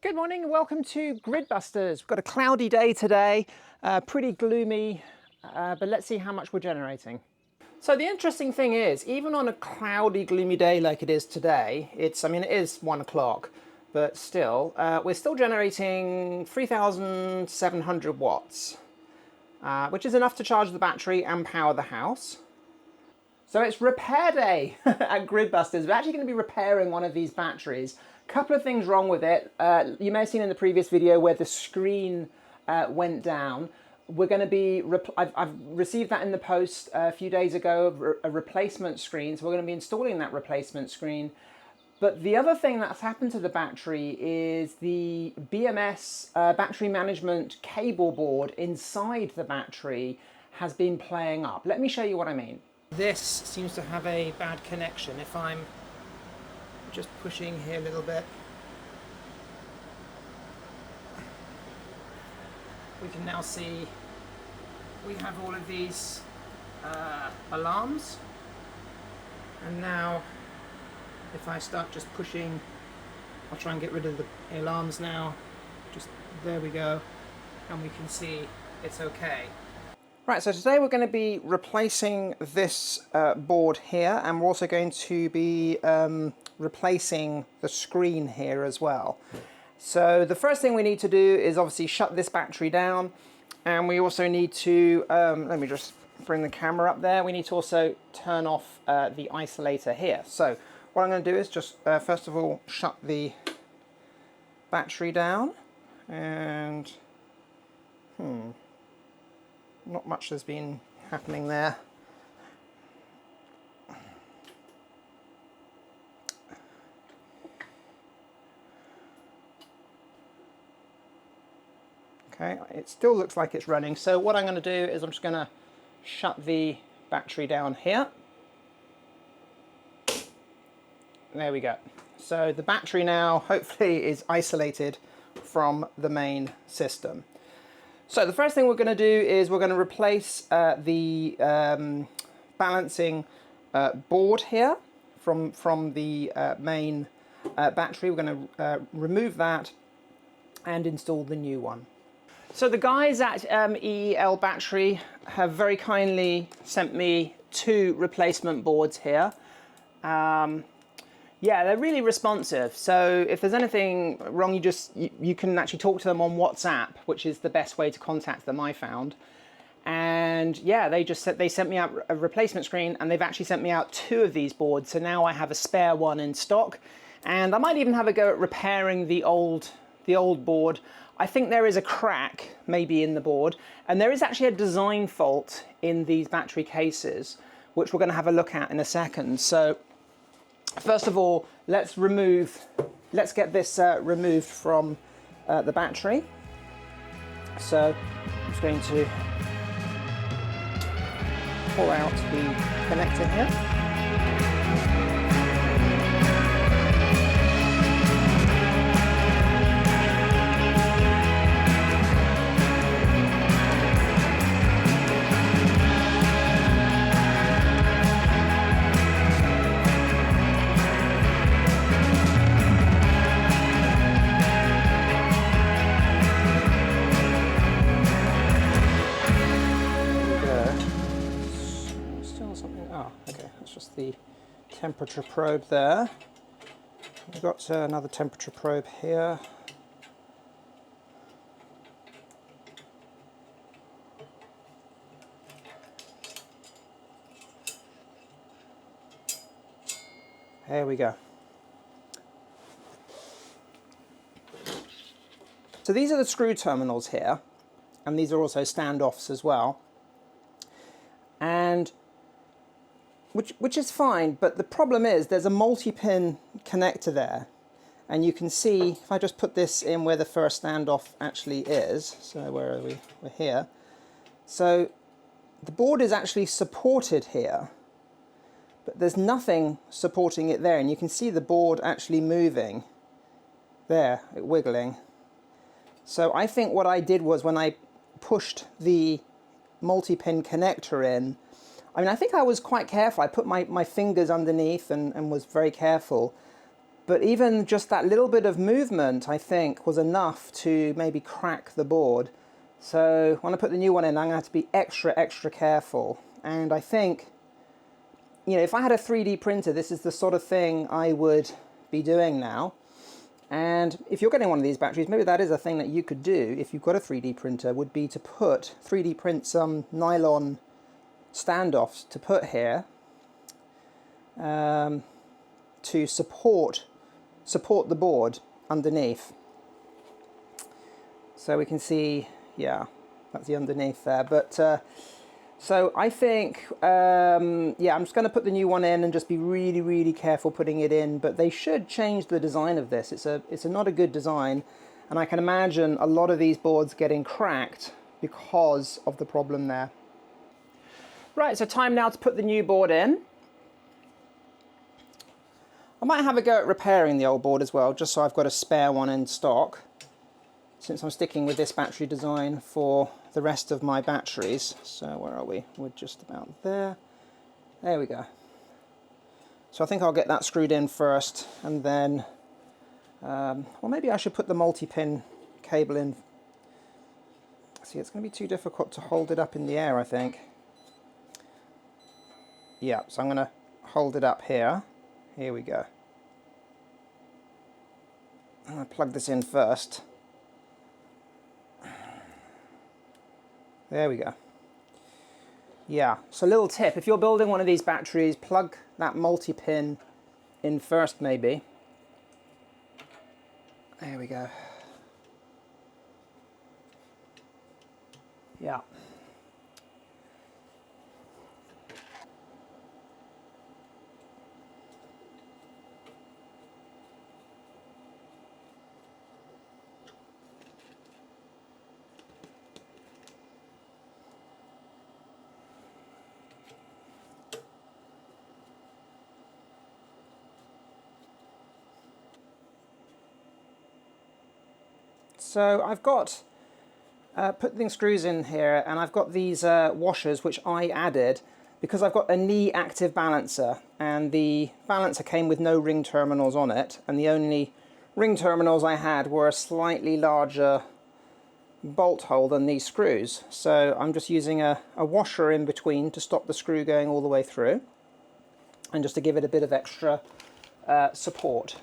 Good morning and welcome to Gridbusters. We've got a cloudy day today, pretty gloomy, but let's see how much we're generating. So the interesting thing is, even on a cloudy, gloomy day like it is today, it is 1 o'clock, but still, we're still generating 3,700 watts, which is enough to charge the battery and power the house. So it's repair day at Gridbusters. We're actually going to be repairing one of these batteries. Couple of things wrong with it. You may have seen in the previous video where the screen went down. We're going to be, I've received that in the post a few days ago, a replacement screen. So we're going to be installing that replacement screen. But the other thing that's happened to the battery is the BMS battery management cable board inside the battery has been playing up. Let me show you what I mean. This seems to have a bad connection. If I'm just pushing here a little bit, we can now see we have all of these alarms, and now if I start just pushing, I'll try and get rid of the alarms now, just there we go, and we can see it's okay. Right, so today we're going to be replacing this board here, and we're also going to be replacing the screen here as well. So the first thing we need to do is obviously shut this battery down, and we also need to, let me just bring the camera up there, we need to also turn off the isolator here. So what I'm going to do is just first of all shut the battery down, and not much has been happening there. Okay, it still looks like it's running. So what I'm going to do is I'm just going to shut the battery down here. There we go. So the battery now hopefully is isolated from the main system. So the first thing we're going to do is we're going to replace the balancing board here from the main battery. We're going to remove that and install the new one. So the guys at EEL Battery have very kindly sent me 2 replacement boards here. Yeah, they're really responsive. So if there's anything wrong, you can actually talk to them on WhatsApp, which is the best way to contact them, I found. And yeah, they sent me out a replacement screen, and they've actually sent me out 2 of these boards. So now I have a spare one in stock, and I might even have a go at repairing the old board. I think there is a crack maybe in the board, and there is actually a design fault in these battery cases, which we're going to have a look at in a second. So first of all, let's get this removed from the battery. So I'm just going to pull out the connector here. The temperature probe there. We've got another temperature probe here. There we go. So these are the screw terminals here, and these are also standoffs as well. And which is fine, but the problem is there's a multi-pin connector there, and you can see if I just put this in where the first standoff actually is. So where are we? We're here. So the board is actually supported here, but there's nothing supporting it there, and you can see the board actually moving there, wiggling. So I think what I did was when I pushed the multi-pin connector in, I think I was quite careful. I put my fingers underneath and was very careful. But even just that little bit of movement, I think, was enough to maybe crack the board. So when I put the new one in, I'm going to have to be extra careful. And I think, you know, if I had a 3D printer, this is the sort of thing I would be doing now. And if you're getting one of these batteries, maybe that is a thing that you could do if you've got a 3D printer, would be to 3D print some nylon standoffs to put here to support the board underneath. So we can see, yeah, that's the underneath there. But so I think, yeah, I'm just going to put the new one in and just be really careful putting it in. But they should change the design of this. It's not a good design, and I can imagine a lot of these boards getting cracked because of the problem there. Right, so time now to put the new board in. I might have a go at repairing the old board as well, just so I've got a spare one in stock, since I'm sticking with this battery design for the rest of my batteries. So where are we? We're just about there. There we go. So I think I'll get that screwed in first, and then, well, maybe I should put the multi-pin cable in. See, it's going to be too difficult to hold it up in the air, I think. Yeah, so I'm going to hold it up here. Here we go. I'm going to plug this in first. There we go. Yeah, so a little tip, if you're building one of these batteries, plug that multi-pin in first maybe. There we go. Yeah. So I've got putting screws in here, and I've got these washers which I added because I've got a knee active balancer, and the balancer came with no ring terminals on it, and the only ring terminals I had were a slightly larger bolt hole than these screws. So I'm just using a washer in between to stop the screw going all the way through, and just to give it a bit of extra support.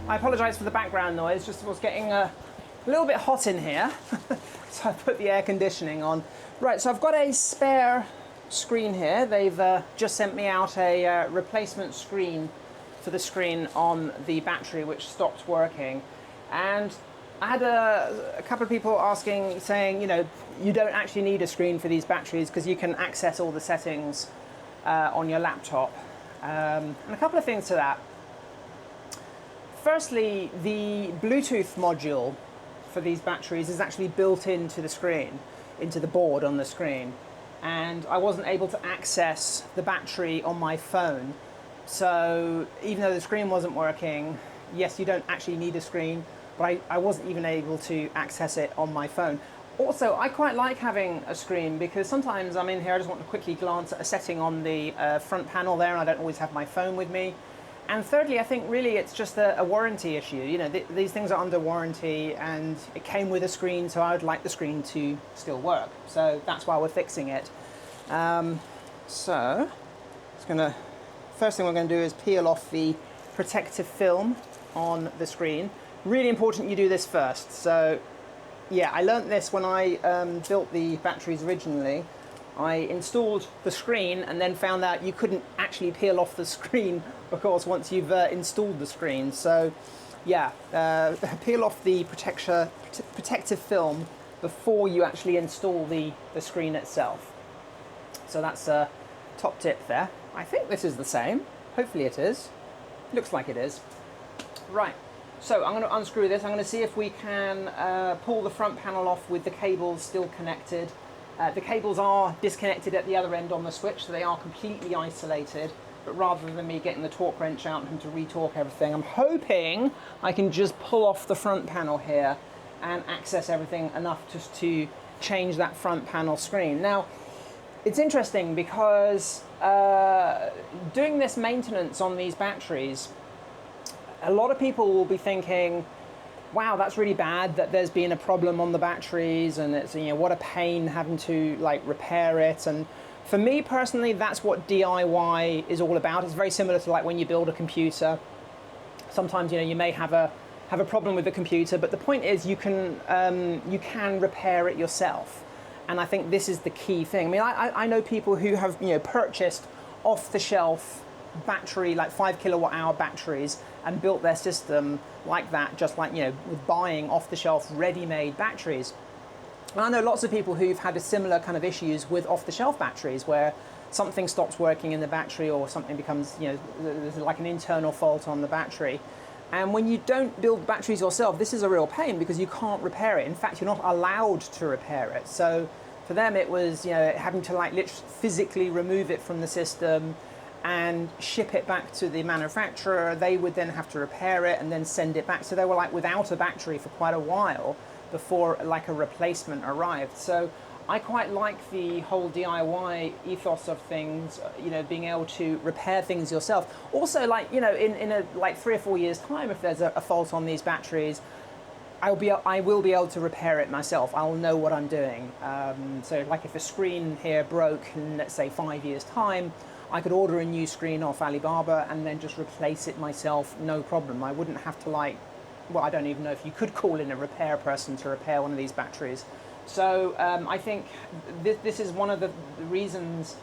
I apologise for the background noise, just was getting a little bit hot in here, so I put the air conditioning on. Right, so I've got a spare screen here. They've just sent me out a replacement screen for the screen on the battery which stopped working. And I had a couple of people asking, saying, you know, you don't actually need a screen for these batteries because you can access all the settings on your laptop. And a couple of things to that. Firstly, the Bluetooth module for these batteries is actually built into the screen, into the board on the screen. And I wasn't able to access the battery on my phone. So even though the screen wasn't working, yes, you don't actually need a screen, but I wasn't even able to access it on my phone. Also, I quite like having a screen because sometimes I'm in here, I just want to quickly glance at a setting on the front panel there, and I don't always have my phone with me. And thirdly, I think really it's just a warranty issue. You know, these things are under warranty, and it came with a screen, so I would like the screen to still work. So that's why we're fixing it. So it's gonna, first thing we're going to do is peel off the protective film on the screen. Really important you do this first. So yeah, I learnt this when I built the batteries originally. I installed the screen and then found out you couldn't actually peel off the screen, of course, once you've installed the screen. So yeah, peel off the protective film before you actually install the screen itself. So that's a top tip there. I think this is the same. Hopefully it is. Looks like it is. Right, so I'm going to unscrew this. I'm going to see if we can pull the front panel off with the cables still connected. The cables are disconnected at the other end on the switch, so they are completely isolated. But rather than me getting the torque wrench out and having to re-torque everything, I'm hoping I can just pull off the front panel here and access everything enough just to change that front panel screen. Now, it's interesting because doing this maintenance on these batteries, a lot of people will be thinking, wow, that's really bad that there's been a problem on the batteries, and it's, you know, what a pain having to like repair it. And for me personally, that's what DIY is all about. It's very similar to like when you build a computer. Sometimes, you know, you may have a problem with the computer, but the point is you can repair it yourself. And I think this is the key thing. I mean, I know people who have, you know, purchased off-the-shelf battery, like 5 kilowatt hour batteries, and built their system like that, just like, you know, with buying off-the-shelf ready-made batteries. And I know lots of people who've had a similar kind of issues with off-the-shelf batteries, where something stops working in the battery or something becomes, you know, there's like an internal fault on the battery. And when you don't build batteries yourself, this is a real pain because you can't repair it. In fact, you're not allowed to repair it. So for them, it was, you know, having to like literally physically remove it from the system and ship it back to the manufacturer. They would then have to repair it and then send it back. So they were like without a battery for quite a while before like a replacement arrived. So I quite like the whole DIY ethos of things, you know, being able to repair things yourself. Also, like, you know, in a like 3 or 4 years time, if there's a fault on these batteries, I will be able to repair it myself. I'll know what I'm doing. So like if a screen here broke in, let's say, 5 years time, I could order a new screen off Alibaba and then just replace it myself, no problem. I wouldn't have to like, well, I don't even know if you could call in a repair person to repair one of these batteries. So I think this is one of the reasons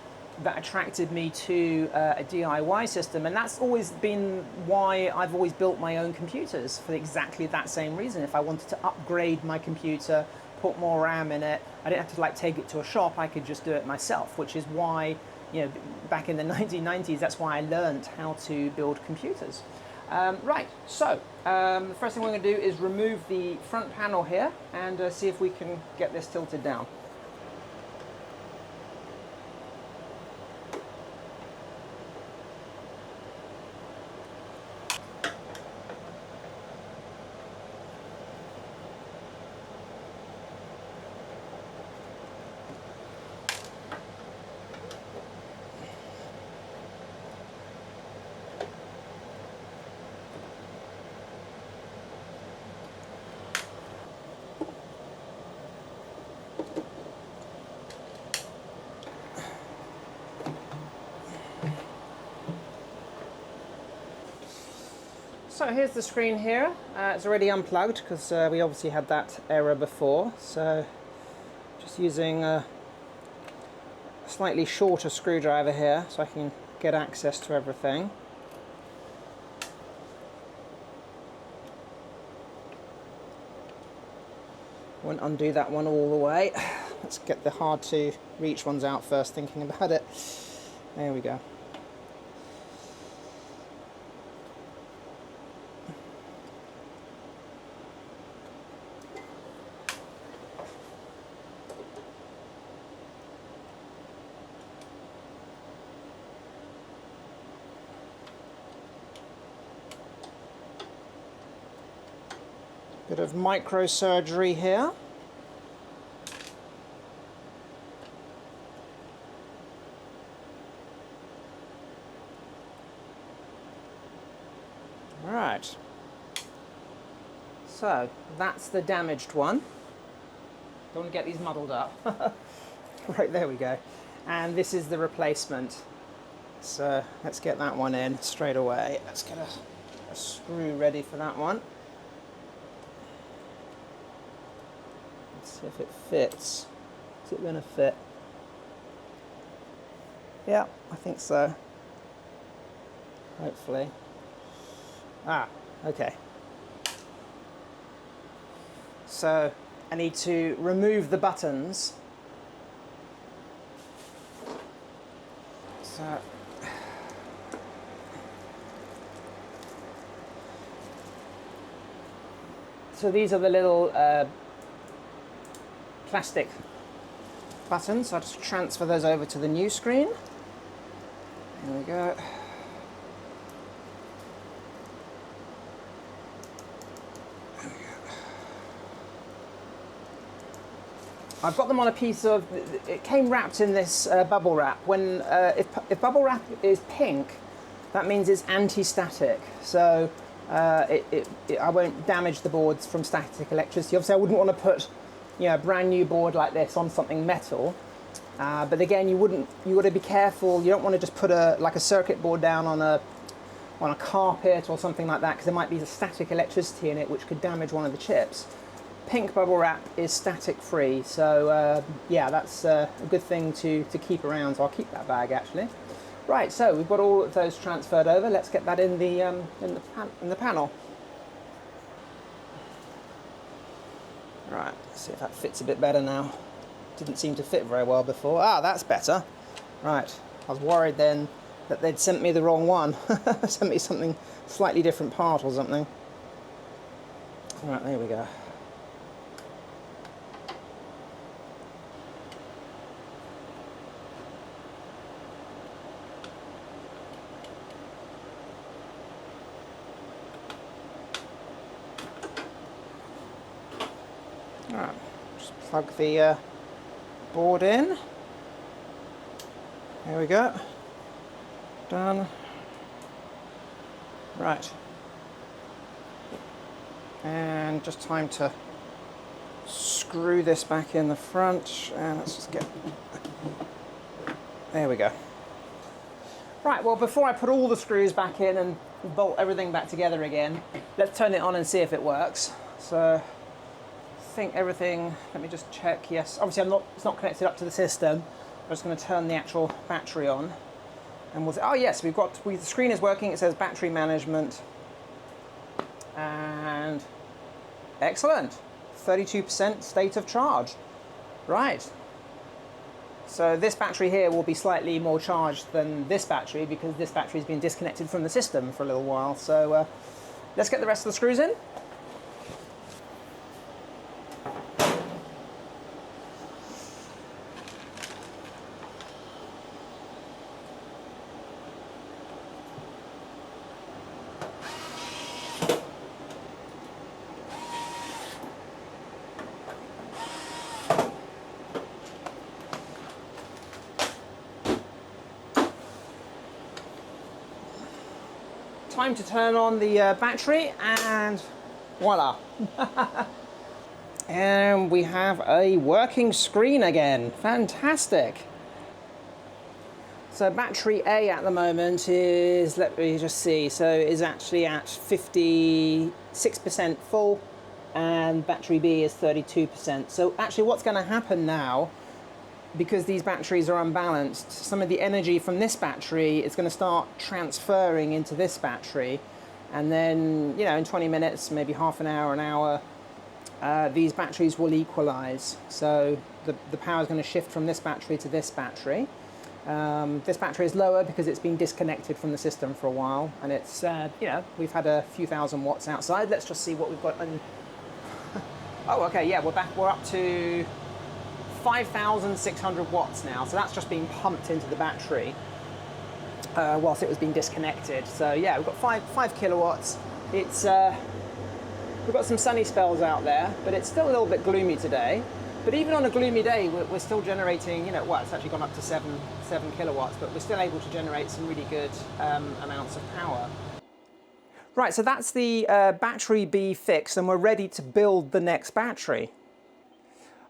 that attracted me to a DIY system, and that's always been why I've always built my own computers, for exactly that same reason. If I wanted to upgrade my computer, put more RAM in it, I didn't have to like take it to a shop, I could just do it myself, which is why, you know, back in the 1990s, that's why I learned how to build computers. Right, so the first thing we're going to do is remove the front panel here and see if we can get this tilted down. So here's the screen here. It's already unplugged because we obviously had that error before. So just using a slightly shorter screwdriver here so I can get access to everything. Won't undo that one all the way. Let's get the hard to reach ones out first, thinking about it. There we go. Bit of microsurgery here. All right. So that's the damaged one. Don't want to get these muddled up. Right, there we go. And this is the replacement. So let's get that one in straight away. Let's get a screw ready for that one. Let's see if it fits. Is it going to fit? Yeah, I think so. Hopefully. Ah, okay. So I need to remove the buttons. So these are the little plastic buttons. So I'll just transfer those over to the new screen. There we go. I've got them on a piece of, it came wrapped in this bubble wrap. When if bubble wrap is pink, that means it's anti-static. So I won't damage the boards from static electricity. Obviously I wouldn't want to put, you know, a brand new board like this on something metal. But again, you got to be careful. You don't want to just put like a circuit board down on a carpet or something like that, because there might be static electricity in it which could damage one of the chips. Pink bubble wrap is static free, so yeah, that's a good thing to keep around, so I'll keep that bag actually. Right, so we've got all of those transferred over. Let's get that in the panel. Right, let's see if that fits a bit better now. Didn't seem to fit very well before. Ah, that's better. Right, I was worried then that they'd sent me the wrong one. Sent me something slightly different part or something. Right, there we go. Alright, just plug the board in. There we go. Done. Right. And just time to screw this back in the front, and let's just get... There we go. Right, well, before I put all the screws back in and bolt everything back together again, let's turn it on and see if it works. So I think everything, let me just check. Yes, obviously it's not connected up to the system. I'm just going to turn the actual battery on, and we'll see. Oh yes, the screen is working. It says battery management, and excellent, 32% state of charge. Right. So this battery here will be slightly more charged than this battery, because this battery has been disconnected from the system for a little while. So let's get the rest of the screws in. Time to turn on the battery, and voila. And we have a working screen again. Fantastic. So battery A at the moment is, let me just see, so is actually at 56% full, and battery B is 32%. So actually what's going to happen now, because these batteries are unbalanced, some of the energy from this battery is going to start transferring into this battery, and then, you know, in 20 minutes, maybe half an hour, these batteries will equalize. So the power is going to shift from this battery to this battery. This battery is lower because it's been disconnected from the system for a while, and it's, you know, we've had a few thousand watts outside. Let's just see what we've got. Oh, okay, yeah, we're up to 5,600 watts now, so that's just being pumped into the battery whilst it was being disconnected. So yeah, we've got five kilowatts. It's we've got some sunny spells out there, but it's still a little bit gloomy today. But even on a gloomy day, we're still generating, you know, well, it's actually gone up to 7 kilowatts, but we're still able to generate some really good amounts of power. Right, so that's the battery B fixed, and we're ready to build the next battery.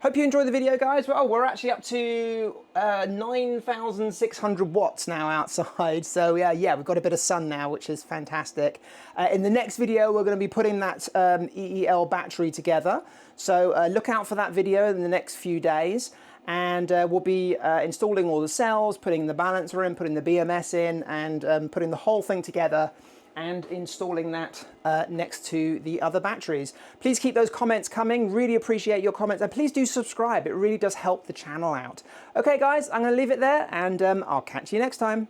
Hope you enjoyed the video, guys. Oh, we're actually up to 9,600 watts now outside. So yeah, we've got a bit of sun now, which is fantastic. In the next video, we're going to be putting that EEL battery together. So look out for that video in the next few days. And we'll be installing all the cells, putting the balancer in, putting the BMS in, and putting the whole thing together and installing that next to the other batteries. Please keep those comments coming. Really appreciate your comments, and please do subscribe. It really does help the channel out. Okay guys, I'm going to leave it there, and I'll catch you next time.